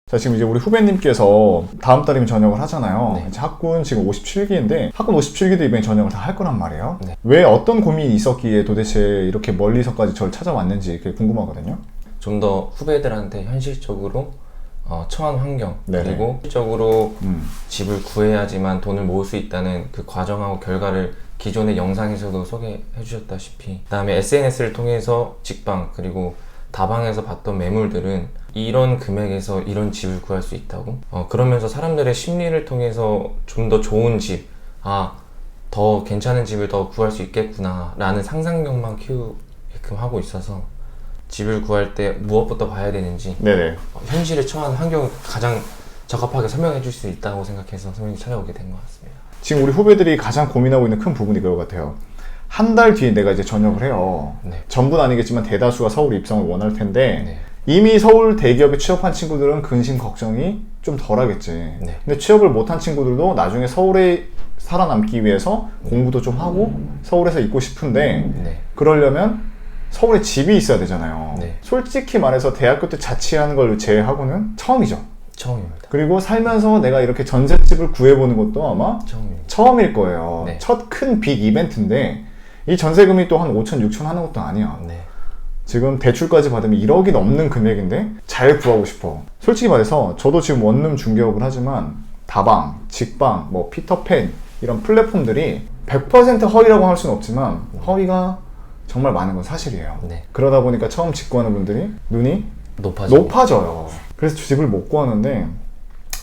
자, 지금 이제 우리 후배님께서 다음 달이면 전역을 하잖아요. 네. 이제 학군 지금 57기인데 학군 57기도 이번에 전역을 다 할 거란 말이에요. 네. 왜 어떤 고민이 있었기에 도대체 이렇게 멀리서까지 저를 찾아왔는지 그게 궁금하거든요. 좀 더 후배들한테 현실적으로 처한 환경, 네네. 그리고 실적으로 집을 구해야지만 돈을 모을 수 있다는 그 과정하고 결과를 기존의 영상에서도 소개해 주셨다시피, 그 다음에 SNS를 통해서 직방 그리고 다방에서 봤던 매물들은 이런 금액에서 이런 집을 구할 수 있다고, 그러면서 사람들의 심리를 통해서 좀 더 좋은 집, 더 괜찮은 집을 더 구할 수 있겠구나 라는 상상력만 키우게끔 하고 있어서, 집을 구할 때 무엇부터 봐야 되는지 네네. 현실에 처한 환경을 가장 적합하게 설명해 줄 수 있다고 생각해서 선생님이 찾아오게 된 것 같습니다. 지금 우리 후배들이 가장 고민하고 있는 큰 부분이 그거 같아요. 한 달 뒤에 내가 이제 전역을 해요. 네. 전부는 아니겠지만 대다수가 서울 입성을 원할 텐데 네. 이미 서울 대기업에 취업한 친구들은 근심 걱정이 좀 덜하겠지. 네. 근데 취업을 못한 친구들도 나중에 서울에 살아남기 위해서 공부도 좀 하고 서울에서 있고 싶은데 네. 그러려면 서울에 집이 있어야 되잖아요. 네. 솔직히 말해서 대학교 때 자취하는 걸 제외하고는 처음이죠. 처음입니다. 그리고 살면서 내가 이렇게 전셋집을 구해보는 것도 아마 처음입니다. 처음일 거예요. 네. 첫 큰 빅 이벤트인데 이 전세금이 또 한 5천, 6천 하는 것도 아니야. 네. 지금 대출까지 받으면 1억이 넘는 금액인데 잘 구하고 싶어. 솔직히 말해서 저도 지금 원룸 중개업을 하지만 다방, 직방, 뭐 피터팬 이런 플랫폼들이 100% 허위라고 할 수는 없지만 허위가 정말 많은 건 사실이에요. 네. 그러다 보니까 처음 직구하는 분들이 눈이 높아지고. 높아져요. 그래서 집을 못 구하는데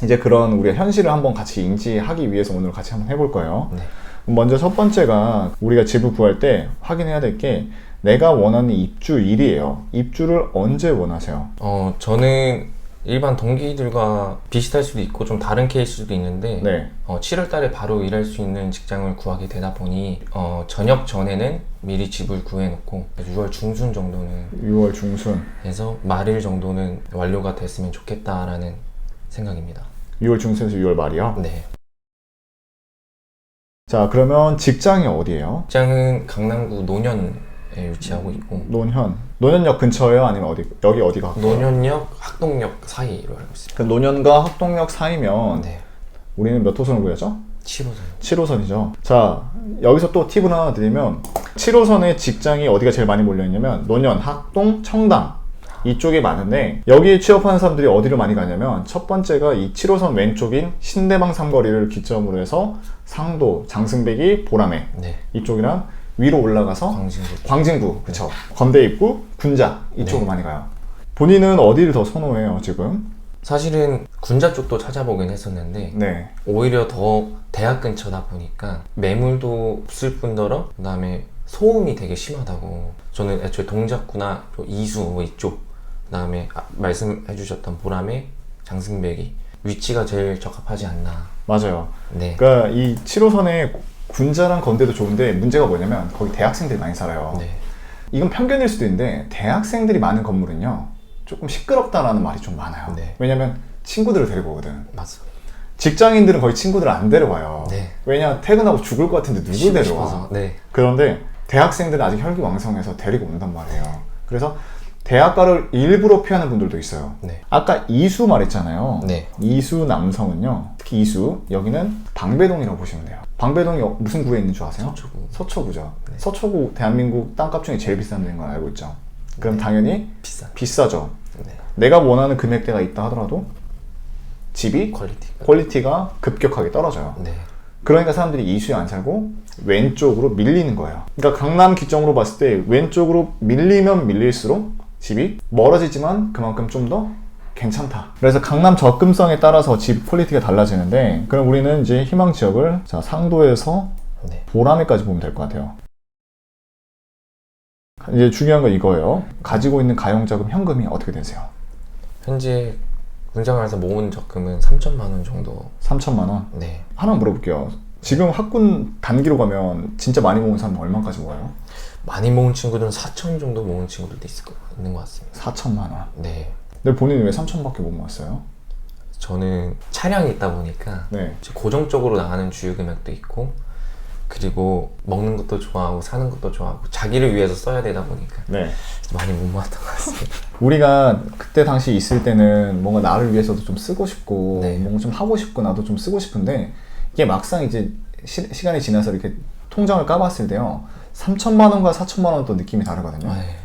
이제 그런 우리가 현실을 한번 같이 인지하기 위해서 오늘 같이 한번 해볼 거예요. 네. 먼저 첫 번째가 우리가 집을 구할 때 확인해야 될 게 내가 원하는 입주일이에요. 입주를 언제 원하세요? 저는 일반 동기들과 비슷할 수도 있고 좀 다른 케이스도 있는데, 네. 7월 달에 바로 일할 수 있는 직장을 구하게 되다 보니 전역 전에는 미리 집을 구해놓고 6월 중순 정도는 6월 중순. 해서 말일 정도는 완료가 됐으면 좋겠다라는 생각입니다. 6월 중순에서 6월 말이요? 네. 자, 그러면 직장이 어디예요? 직장은 강남구 노년에 위치하고 있고, 노년역 근처예요? 아니면 어디? 여기 어디가 가까워요? 노년역, 학동역 사이로 알고 있습니다. 그 노년과 학동역 사이면 네. 우리는 몇 호선을 구하죠? 7호선. 7호선이죠. 자, 여기서 또 팁을 하나 드리면 7호선에 직장이 어디가 제일 많이 몰려있냐면 노년, 학동, 청담 이쪽에 많은데 여기에 취업하는 사람들이 어디를 많이 가냐면 첫 번째가 이 7호선 왼쪽인 신대방 삼거리를 기점으로 해서 상도, 장승배기, 보라매 네. 이쪽이랑 위로 올라가서 광진구. 광진구, 그쵸. 건대 입구, 군자 이쪽으로 네. 많이 가요. 본인은 어디를 더 선호해요, 지금? 사실은 군자 쪽도 찾아보긴 했었는데, 네. 오히려 더 대학 근처다 보니까 매물도 없을 뿐더러 그 다음에 소음이 되게 심하다고. 저는 애초에 동작구나 이수 이쪽, 그 다음에 말씀해 주셨던 보람의 장승배기 위치가 제일 적합하지 않나. 맞아요. 네. 그러니까 이 7호선에 군자랑 건대도 좋은데 문제가 뭐냐면 거기 대학생들이 많이 살아요. 네. 이건 편견일 수도 있는데 대학생들이 많은 건물은요 조금 시끄럽다라는 말이 좀 많아요. 네. 왜냐면 친구들을 데리고 오거든. 맞아. 직장인들은 거의 친구들을 안 데려와요. 네. 왜냐 퇴근하고 죽을 것 같은데 누구 쉬고 데려와. 싶어서. 네. 그런데 대학생들은 아직 혈기왕성해서 데리고 온단 말이에요. 그래서 대학가를 일부러 피하는 분들도 있어요. 네. 아까 이수 말했잖아요. 네. 이수 남성은요, 특히 이수, 여기는 방배동이라고 보시면 돼요. 방배동이 무슨 구에 있는 줄 아세요? 서초구. 서초구죠. 네. 서초구 대한민국 땅값 중에 제일 비싼 데인 걸 알고 있죠. 그럼 네. 당연히 비싸죠. 네. 내가 원하는 금액대가 있다 하더라도 집이 퀄리티가 급격하게 떨어져요. 네. 그러니까 사람들이 이수에 안 살고 왼쪽으로 밀리는 거예요. 그러니까 강남 기점으로 봤을 때 왼쪽으로 밀리면 밀릴수록 집이 멀어지지만 그만큼 좀 더 괜찮다. 그래서 강남 접근성에 따라서 집 퀄리티가 달라지는데, 그럼 우리는 이제 희망 지역을 자, 상도에서 네. 보라매까지 보면 될 것 같아요. 이제 중요한 건 이거예요. 가지고 있는 가용자금 현금이 어떻게 되세요? 현재 군생활에서 모은 적금은 3천만 원 정도. 3천만 원? 네. 하나 물어볼게요. 지금 학군 단기로 가면 진짜 많이 모은 사람은 얼마까지 모아요? 많이 모은 친구들은 4천 정도 모은 친구들도 있는 것 같습니다. 4천만 원. 네. 근데 본인은 왜 3천밖에 못 모았어요? 저는 차량이 있다 보니까 네. 고정적으로 나가는 주유 금액도 있고, 그리고 먹는 것도 좋아하고 사는 것도 좋아하고 자기를 위해서 써야 되다 보니까 네. 많이 못 모았던 것 같습니다. 우리가 그때 당시 있을 때는 뭔가 나를 위해서도 좀 쓰고 싶고 네. 뭔가 좀 하고 싶고 나도 좀 쓰고 싶은데 이게 막상 이제 시간이 지나서 이렇게 통장을 까봤을 때요 3천만 원과 4천만 원은 또 느낌이 다르거든요. 네.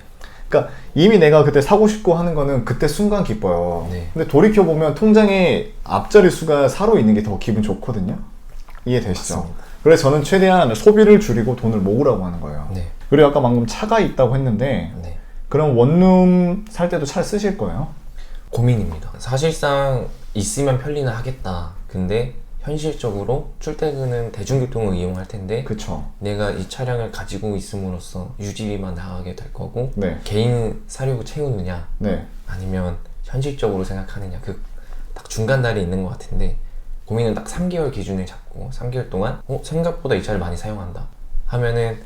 그러니까 이미 내가 그때 사고 싶고 하는 거는 그때 순간 기뻐요. 네. 근데 돌이켜보면 통장에 앞자리 수가 4로 있는 게 더 기분 좋거든요. 이해되시죠? 맞습니다. 그래서 저는 최대한 소비를 줄이고 돈을 모으라고 하는 거예요. 네. 그리고 아까 방금 차가 있다고 했는데 네. 그럼 원룸 살 때도 차를 쓰실 거예요? 고민입니다. 사실상 있으면 편리는 하겠다. 근데 현실적으로 출퇴근은 대중교통을 이용할 텐데 그쵸. 내가 이 차량을 가지고 있음으로써 유지비만 나가게 될 거고 네. 개인 사료 채우느냐 네. 아니면 현실적으로 생각하느냐 그 딱 중간다리에 있는 것 같은데 고민은 딱 3개월 기준을 잡고 3개월 동안 생각보다 이 차를 많이 사용한다 하면은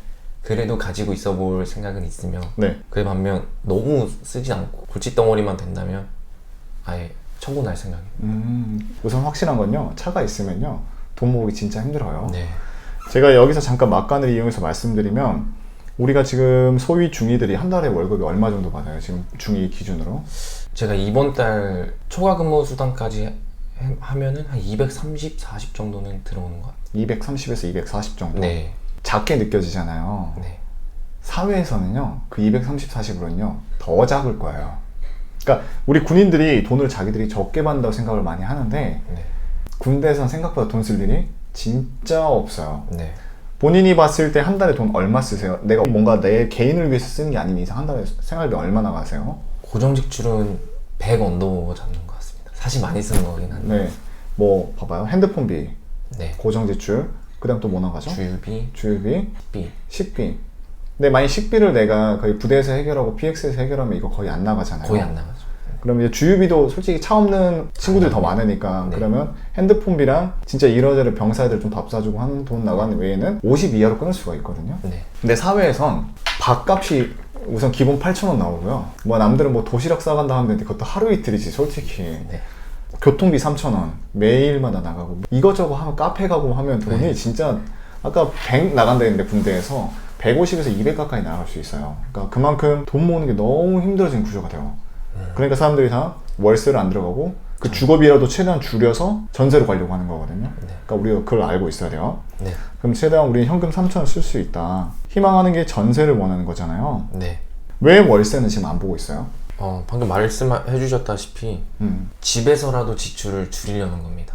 그래도 가지고 있어 볼 생각은 있으며 네. 그에 반면 너무 쓰지 않고 골칫덩어리만 된다면 아예 처분할 생각입니다. 우선 확실한 건요 차가 있으면요 돈 모으기 진짜 힘들어요. 네. 제가 여기서 잠깐 막간을 이용해서 말씀드리면 우리가 지금 소위 중위들이 한 달에 월급이 얼마 정도 받아요? 지금 중위 기준으로? 제가 이번 달 초과 근무 수당까지 하면은 한 230, 40 정도는 들어오는 것 같아요. 230에서 240 정도? 네. 작게 느껴지잖아요. 네. 사회에서는요 그 230, 40으로는요 더 작을 거예요. 그러니까 우리 군인들이 돈을 자기들이 적게 받는다고 생각을 많이 하는데 네. 군대에선 생각보다 돈 쓸 일이 진짜 없어요. 네. 본인이 봤을 때 한 달에 돈 얼마 쓰세요? 내가 뭔가 내 개인을 위해서 쓰는 게 아닌 이상 한 달에 생활비 얼마나 가세요? 고정 지출은 100 언더 잡는 것 같습니다. 사실 많이 쓰는 거긴 한데. 네, 뭐 봐봐요. 핸드폰비, 네. 고정지출, 그 다음 또 뭐 나가죠? 주유비, 주유비, 비. 식비. 근데 만약 식비를 내가 거의 부대에서 해결하고 PX에서 해결하면 이거 거의 안 나가잖아요. 거의 안 나가죠. 그럼 이제 주유비도 솔직히 차 없는 친구들이 더 많으니까 네. 그러면 핸드폰비랑 진짜 이러저러 병사애들 좀 밥 사주고 하는 돈 나가는 외에는 50 이하로 끊을 수가 있거든요. 네. 근데 사회에선 밥값이 우선 기본 8,000원 나오고요. 뭐 남들은 뭐 도시락 싸간다 하면 되는데 그것도 하루 이틀이지 솔직히. 네. 교통비 3,000원 매일마다 나가고 이것저것 하면 카페 가고 하면 돈이 네. 진짜 아까 100 나간다 했는데 군대에서 150에서 200 가까이 나갈 수 있어요. 그러니까 그만큼 돈 모으는 게 너무 힘들어진 구조가 돼요. 그러니까 사람들이 다 월세를 안 들어가고 그 주거비라도 최대한 줄여서 전세로 가려고 하는 거거든요. 네. 그러니까 우리가 그걸 알고 있어야 돼요. 네. 그럼 최대한 우리는 현금 3,000원 쓸 수 있다. 희망하는 게 전세를 원하는 거잖아요. 네. 왜 월세는 지금 안 보고 있어요? 방금 말씀해 주셨다시피 집에서라도 지출을 줄이려는 겁니다.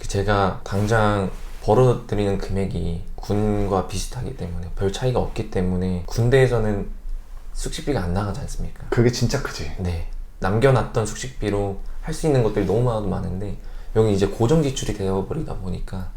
제가 당장 벌어들이는 금액이 군과 비슷하기 때문에 별 차이가 없기 때문에 군대에서는 숙식비가 안 나가지 않습니까? 그게 진짜 크지. 네. 남겨놨던 숙식비로 할 수 있는 것들이 너무 많은데 여기 이제 고정 지출이 되어버리다 보니까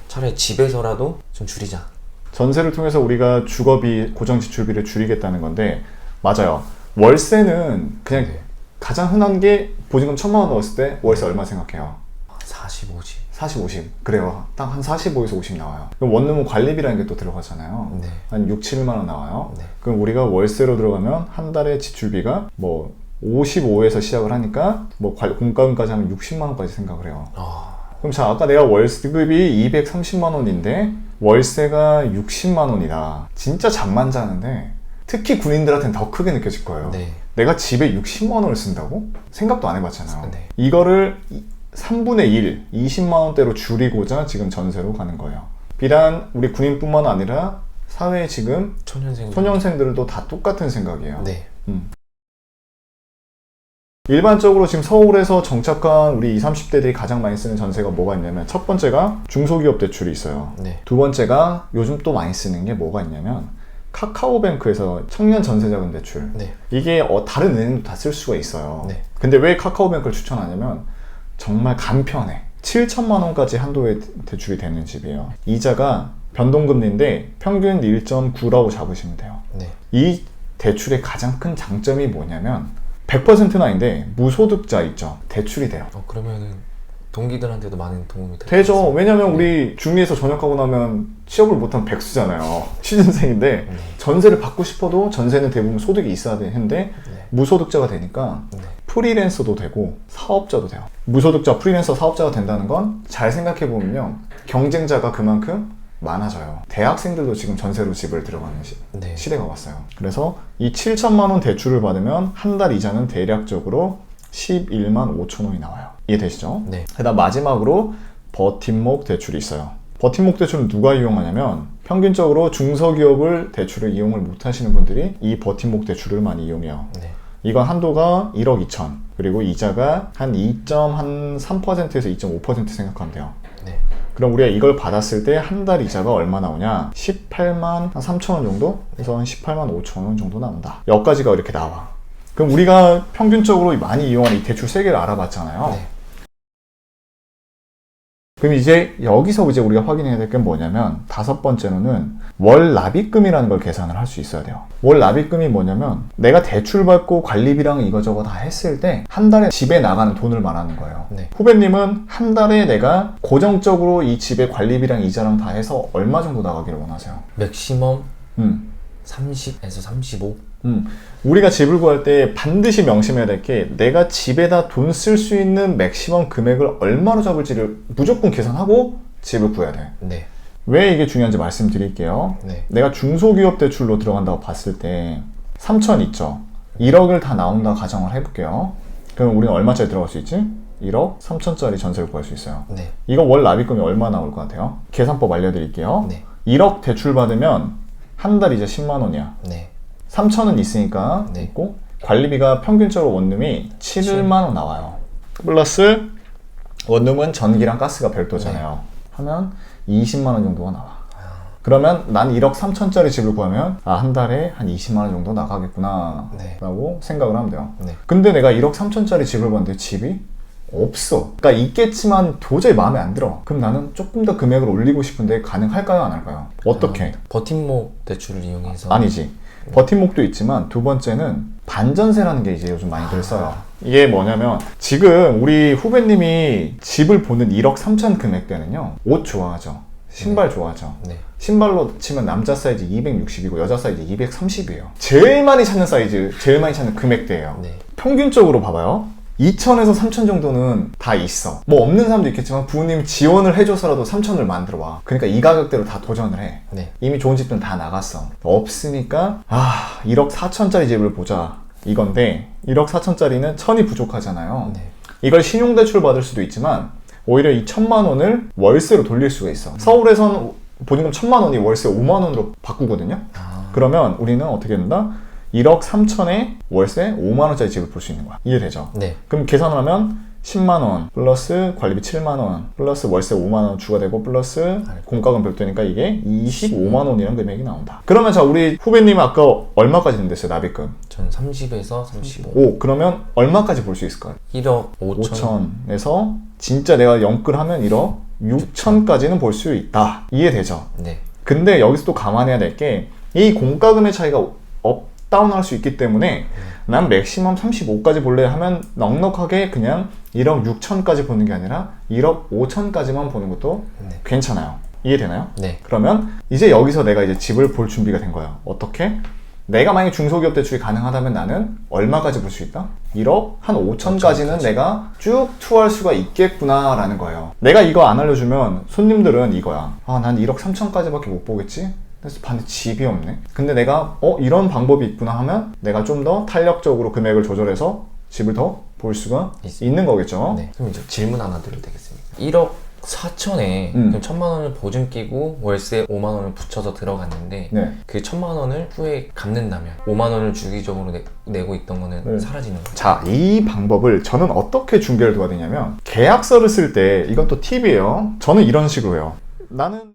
차라리 집에서라도 좀 줄이자. 전세를 통해서 우리가 주거비, 고정지출비를 줄이겠다는 건데 맞아요. 월세는 그냥 네. 가장 흔한 게 보증금 1,000만 원 넣었을 때 월세 얼마 생각해요? 40, 50. 40, 50. 그래요. 딱 한 45에서 50 나와요. 그럼 원룸은 관리비라는 게 또 들어가잖아요. 네. 한 6, 7만 원 나와요. 네. 그럼 우리가 월세로 들어가면 한 달에 지출비가 뭐 55에서 시작을 하니까 뭐 공과금까지 하면 60만 원까지 생각을 해요. 그럼 자, 아까 내가 월세급이 230만 원인데 월세가 60만 원이다. 진짜 잠만 자는데 특히 군인들한테는 더 크게 느껴질 거예요. 네. 내가 집에 60만 원을 쓴다고? 생각도 안 해봤잖아요. 네. 이거를 3분의 1, 20만 원대로 줄이고자 지금 전세로 가는 거예요. 비단 우리 군인뿐만 아니라 사회에 지금 소년생들도 다 똑같은 생각이에요. 네. 일반적으로 지금 서울에서 정착한 우리 20, 30대들이 가장 많이 쓰는 전세가 뭐가 있냐면 첫 번째가 중소기업 대출이 있어요. 네. 두 번째가 요즘 또 많이 쓰는 게 뭐가 있냐면 카카오뱅크에서 청년 전세자금 대출. 네. 이게 다른 은행도 다 쓸 수가 있어요. 네. 근데 왜 카카오뱅크를 추천하냐면 정말 간편해. 7천만 원까지 한도에 대출이 되는 집이에요. 이자가 변동금리인데 평균 1.9라고 잡으시면 돼요. 네. 이 대출의 가장 큰 장점이 뭐냐면 100%는 아닌데 무소득자 있죠. 대출이 돼요. 그러면은 동기들한테도 많은 도움이 되죠. 왜냐면 우리 중리에서 전역하고 나면 취업을 못한 백수잖아요. 취준생인데 전세를 받고 싶어도 전세는 대부분 소득이 있어야 되는데 무소득자가 되니까 프리랜서도 되고 사업자도 돼요. 무소득자 프리랜서 사업자가 된다는 건 잘 생각해 보면요. 경쟁자가 그만큼 많아져요. 대학생들도 지금 전세로 집을 들어가는 네. 시대가 왔어요. 그래서 이 7천만 원 대출을 받으면 한 달 이자는 대략적으로 11만 5천 원이 나와요. 이해되시죠? 네. 그다음 마지막으로 버팀목 대출이 있어요. 버팀목 대출은 누가 이용하냐면 평균적으로 중소기업을 대출을 이용을 못 하시는 분들이 이 버팀목 대출을 많이 이용해요. 네. 이건 한도가 1억 2천, 그리고 이자가 한 2.3%에서 2.5% 생각하면 돼요. 네. 그럼 우리가 이걸 받았을 때 한 달 이자가 얼마 나오냐? 18만 3천 원 정도? 그래서 한 18만 5천 원 정도 나온다. 여기까지가 이렇게 나와. 그럼 우리가 평균적으로 많이 이용하는 이 대출 3개를 알아봤잖아요. 네. 그럼 이제 여기서 이제 우리가 확인해야 될 게 뭐냐면 5번째로는 월 납입금이라는 걸 계산을 할 수 있어야 돼요. 월 납입금이 뭐냐면 내가 대출 받고 관리비랑 이거저거 다 했을 때 한 달에 집에 나가는 돈을 말하는 거예요. 네. 후배님은 한 달에 내가 고정적으로 이 집에 관리비랑 이자랑 다 해서 얼마 정도 나가기를 원하세요? 맥시멈 음. 30에서 35. 우리가 집을 구할 때 반드시 명심해야 될 게 내가 집에다 돈 쓸 수 있는 맥시멈 금액을 얼마로 잡을지를 무조건 계산하고 집을 구해야 돼. 네. 왜 이게 중요한지 말씀드릴게요. 네. 내가 중소기업 대출로 들어간다고 봤을 때 3천 있죠. 1억을 다 나온다 가정을 해볼게요. 그럼 우리는 얼마짜리 들어갈 수 있지? 1억 3천짜리 전세를 구할 수 있어요. 네. 이거 월 납입금이 얼마 나올 것 같아요? 계산법 알려드릴게요. 네. 1억 대출 받으면 한 달 이제 10만 원이야. 네. 3천은 있으니까 네. 있고 관리비가 평균적으로 원룸이 7만 원 나와요. 플러스 원룸은 전기랑 가스가 별도잖아요. 하면 20만 원 정도가 나와. 그러면 난 1억 3천짜리 집을 구하면 한 달에 한 20만 원 정도 나가겠구나 네. 라고 생각을 하면 돼요. 네. 근데 내가 1억 3천짜리 집을 봤는데 집이 없어. 그러니까 있겠지만 도저히 마음에 안 들어. 그럼 나는 조금 더 금액을 올리고 싶은데 가능할까요? 안 할까요? 어떻게? 버팀목 대출을 이용해서. 아니지. 버팀목도 있지만 두 번째는 반전세라는 게 이제 요즘 많이들 써요. 이게 뭐냐면 지금 우리 후배님이 집을 보는 1억 3천 금액대는요. 옷 좋아하죠. 신발 좋아하죠. 네. 신발로 치면 남자 사이즈 260이고 여자 사이즈 230이에요. 제일 많이 찾는 사이즈, 제일 많이 찾는 금액대예요. 네. 평균적으로 봐봐요. 2천에서 3천 정도는 다 있어. 뭐 없는 사람도 있겠지만 부모님이 지원을 해줘서라도 3천을 만들어 와. 그러니까 이 가격대로 다 도전을 해. 네. 이미 좋은 집들은 다 나갔어. 없으니까 1억 4천짜리 집을 보자 이건데 1억 4천짜리는 천이 부족하잖아요. 네. 이걸 신용대출 받을 수도 있지만 오히려 이 1,000만 원을 월세로 돌릴 수가 있어. 서울에선 보증금 1,000만 원이 월세 5만 원으로 바꾸거든요. 그러면 우리는 어떻게 된다? 1억 3천에 월세 5만 원짜리 집을 볼 수 있는 거야. 이해되죠? 네. 그럼 계산하면 10만 원 플러스 관리비 7만 원 플러스 월세 5만 원 추가되고 플러스 공과금 별도니까 이게 25만 원이라는 금액이 나온다. 그러면 자 우리 후배님 아까 얼마까지 낸댔어요? 납입금? 전 30에서 35. 오 그러면 얼마까지 볼 수 있을까요? 1억 5천. 5천에서 진짜 내가 영끌하면 1억 6천까지는 볼 수 있다. 이해되죠? 네. 근데 여기서 또 감안해야 될 게 이 공과금의 차이가 업다운 할 수 있기 때문에 난 맥시멈 35까지 볼래 하면 넉넉하게 그냥 1억 6천까지 보는 게 아니라 1억 5천까지만 보는 것도 네. 괜찮아요. 이해되나요? 네. 그러면 이제 여기서 내가 이제 집을 볼 준비가 된 거예요. 어떻게? 내가 만약에 중소기업 대출이 가능하다면 나는 얼마까지 볼 수 있다? 1억 한 5천까지는 내가 쭉 투어할 수가 있겠구나 라는 거예요. 내가 이거 안 알려주면 손님들은 이거야. 난 1억 3천까지밖에 못 보겠지? 그래서 반대 집이 없네. 근데 내가 이런 방법이 있구나 하면 내가 좀 더 탄력적으로 금액을 조절해서 집을 더 볼 수가 있는 거겠죠. 네. 그럼 이제 질문 하나 드려도 되겠습니까? 1억 4천에 그럼 1,000만 원을 보증 끼고 월세 5만 원을 붙여서 들어갔는데 네. 그 1,000만 원을 후에 갚는다면 5만 원을 주기적으로 내고 있던 거는 사라지는 거죠. 자, 이 방법을 저는 어떻게 중개를 도와드리냐면 계약서를 쓸 때 이건 또 팁이에요. 저는 이런 식으로 해요. 나는